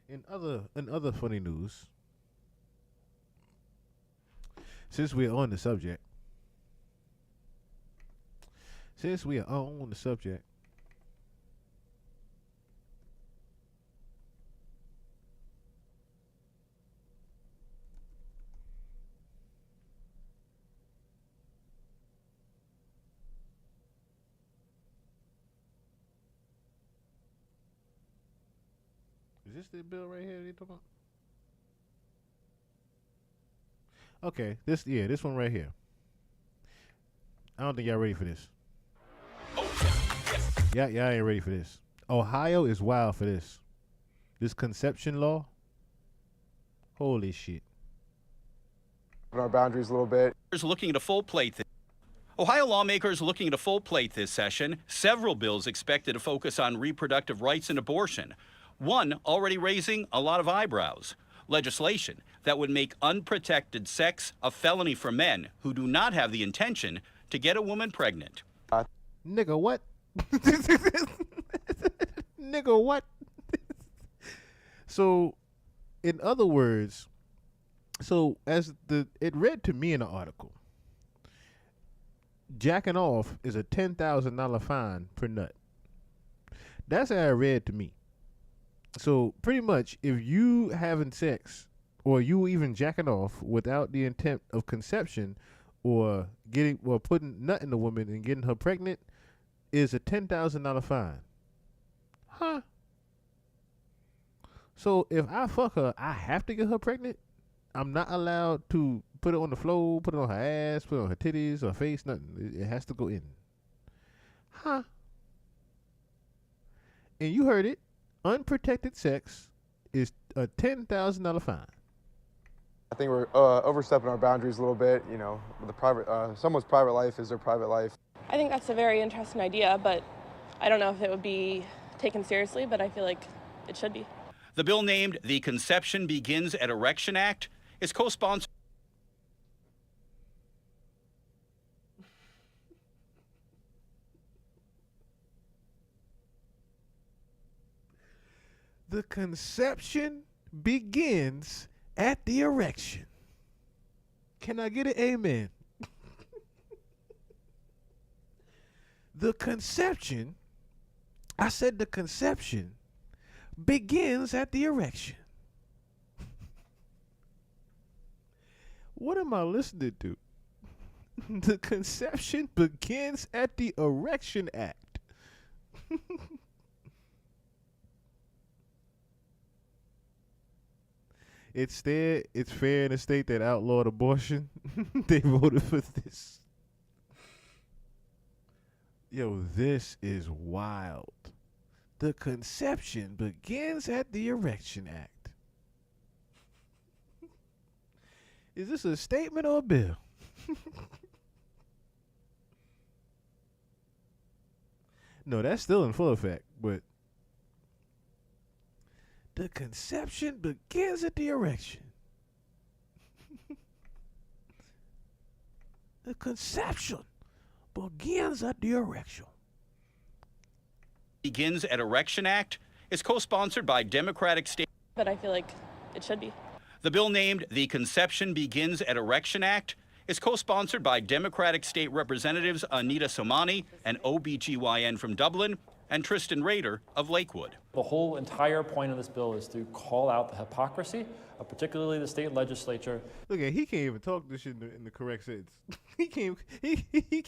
In other funny news, since we're on the subject, since we are on the subject, is this the bill right here? They talking about? Okay, this one right here. I don't think y'all ready for this. Yeah, y'all ain't ready for this. Ohio is wild for this. This conception law. Holy shit. Our boundaries a little bit. Looking at a full plate. Ohio lawmakers looking at a full plate this session. Several bills expected to focus on reproductive rights and abortion. One already raising a lot of eyebrows. Legislation that would make unprotected sex a felony for men who do not have the intention to get a woman pregnant. Nigga, what? Nigga, what? So, in other words, it read to me in the article, jacking off is a $10,000 fine per nut. That's how it read to me. So pretty much, if you having sex or you even jacking off without the intent of conception or putting nut in the woman and getting her pregnant, is a $10,000 fine. Huh? So if I fuck her, I have to get her pregnant? I'm not allowed to put it on the floor, put it on her ass, put it on her titties, her face, nothing. It has to go in. Huh? And you heard it. Unprotected sex is a $10,000 fine. I think we're overstepping our boundaries a little bit. You know, the someone's private life is their private life. I think that's a very interesting idea, but I don't know if it would be taken seriously, but I feel like it should be. The bill named the Contraception Begins at Erection Act is co-sponsored. The conception begins at the erection. Can I get an amen? The conception begins at the erection. What am I listening to? The conception begins at the Erection Act. It's fair in a state that outlawed abortion. They voted for this. Yo, this is wild. The conception begins at the Erection Act. Is this a statement or a bill? No, that's still in full effect, but the conception begins at the erection. The conception begins at the erection. Begins at Erection Act is co-sponsored by Democratic state. But I feel like it should be. The bill named the Contraception Begins at Erection Act is co-sponsored by Democratic state representatives Anita Somani, an OBGYN from Dublin, and Tristan Rader of Lakewood. The whole entire point of this bill is to call out the hypocrisy of particularly the state legislature. Look at, he can't even talk this shit in the correct sense. He can't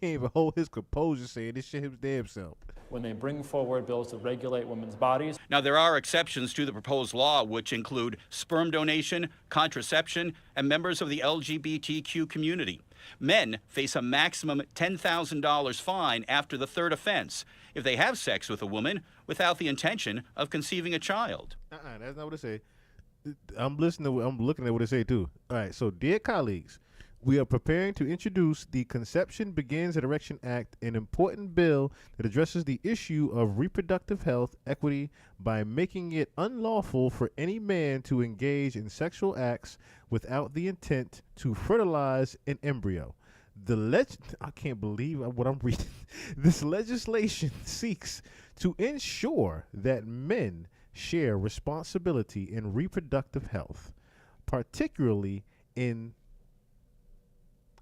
even hold his composure saying this shit his damn self. When they bring forward bills to regulate women's bodies. Now, there are exceptions to the proposed law, which include sperm donation, contraception, and members of the LGBTQ community. Men face a maximum $10,000 fine after the third offense if they have sex with a woman without the intention of conceiving a child. That's not what it say. I'm looking at what it say too. All right, so dear colleagues, we are preparing to introduce the Contraception Begins at Erection Act, an important bill that addresses the issue of reproductive health equity by making it unlawful for any man to engage in sexual acts without the intent to fertilize an embryo. I can't believe what I'm reading. This legislation seeks to ensure that men share responsibility in reproductive health, particularly in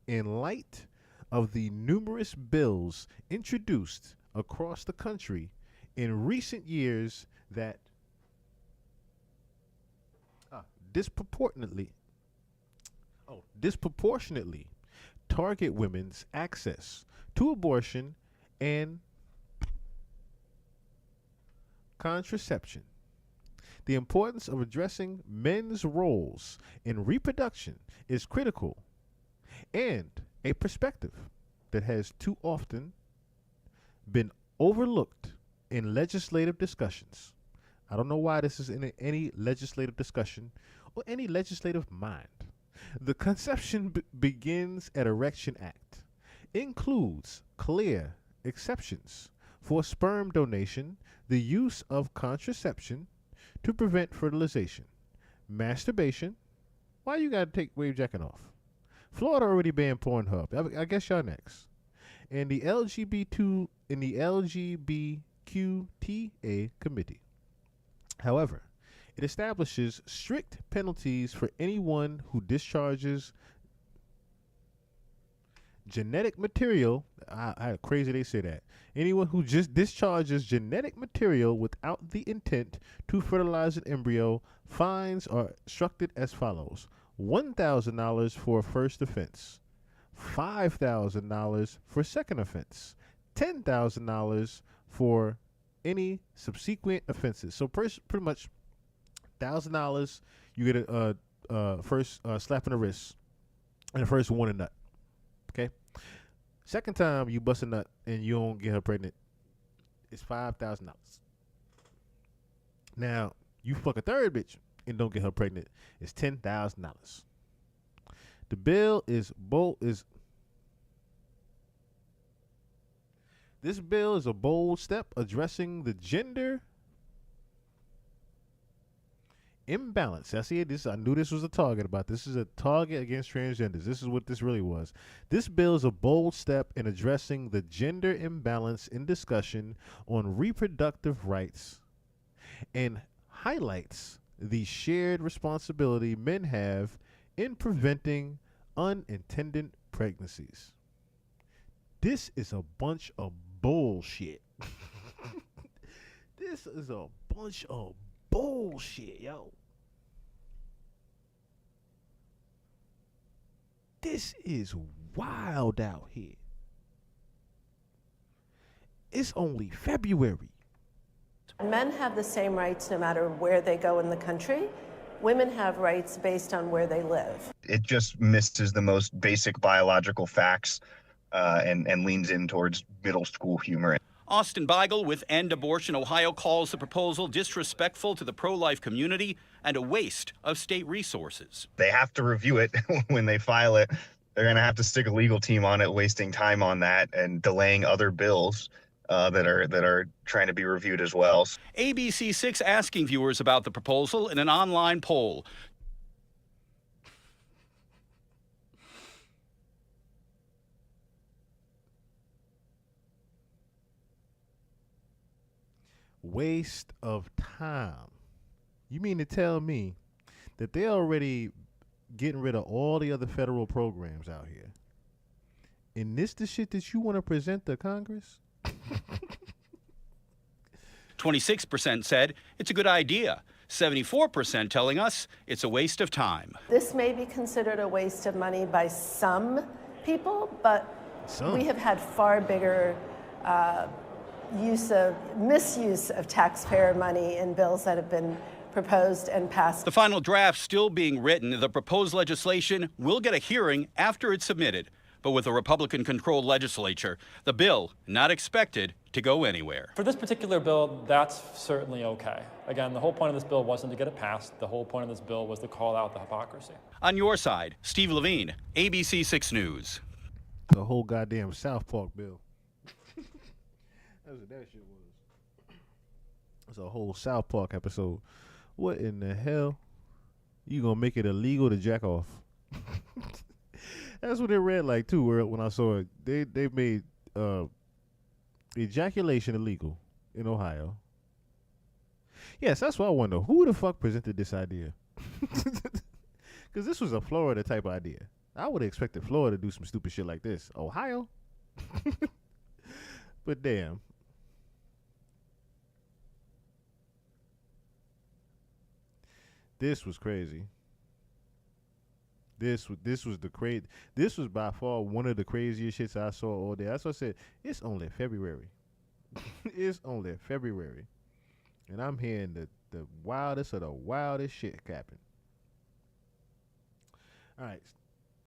light of the numerous bills introduced across the country in recent years that disproportionately target women's access to abortion and contraception. The importance of addressing men's roles in reproduction is critical and a perspective that has too often been overlooked in legislative discussions. I don't know why this is in any legislative discussion or any legislative mind. The Conception Begins at Erection Act includes clear exceptions for sperm donation, the use of contraception to prevent fertilization, masturbation. Why you gotta take wave jacking off? Florida already banned Pornhub. I guess y'all next. And the LGBTQTA committee. However, it establishes strict penalties for anyone who discharges genetic material. Crazy they say that. Anyone who just discharges genetic material without the intent to fertilize an embryo, fines are structured as follows: $1,000 for first offense, $5,000 for second offense, $10,000 for any subsequent offenses. So pretty much $1,000, you get a first slap in the wrist and the first warning nut. Okay. Second time you bust a nut and you don't get her pregnant, it's $5,000. Now you fuck a third bitch and don't get her pregnant, it's $10,000. The bill is This bill is a bold step addressing the gender imbalance. I see it. I knew this was a target about. This is a target against transgenders. This is what this really was. This bill is a bold step in addressing the gender imbalance in discussion on reproductive rights and highlights the shared responsibility men have in preventing unintended pregnancies. This is a bunch of bullshit. This is a bunch of bullshit, yo. This is wild out here. It's only February. Men have the same rights no matter where they go in the country. Women have rights based on where they live. It just misses the most basic biological facts and leans in towards middle school humor. Austin Beigel with End Abortion Ohio calls the proposal disrespectful to the pro-life community and a waste of state resources. They have to review it when they file it. They're going to have to stick a legal team on it, wasting time on that and delaying other bills that are trying to be reviewed as well. ABC6 asking viewers about the proposal in an online poll. Waste of time. You mean to tell me that they're already getting rid of all the other federal programs out here? And this the shit that you want to present to Congress? 26% said it's a good idea. 74% telling us it's a waste of time. This may be considered a waste of money by some people, but we have had far bigger misuse of taxpayer money in bills that have been proposed and passed. The final draft still being written. The proposed legislation will get a hearing after it's submitted. But with a Republican-controlled legislature, the bill not expected to go anywhere. For this particular bill, that's certainly okay. Again, the whole point of this bill wasn't to get it passed. The whole point of this bill was to call out the hypocrisy. On your side, Steve Levine, ABC 6 News. The whole goddamn South Park bill. That's what that shit was. It's a whole South Park episode. What in the hell? You gonna make it illegal to jack off? That's what it read like too. When I saw it, they made ejaculation illegal in Ohio. Yes, that's what I wonder. Who the fuck presented this idea? Because this was a Florida type idea. I would have expected Florida to do some stupid shit like this. Ohio? But damn. This was crazy. This was the crazy. This was by far one of the craziest shits I saw all day. That's what I said. It's only February. It's only February, and I'm hearing the wildest of the wildest shit happen. All right.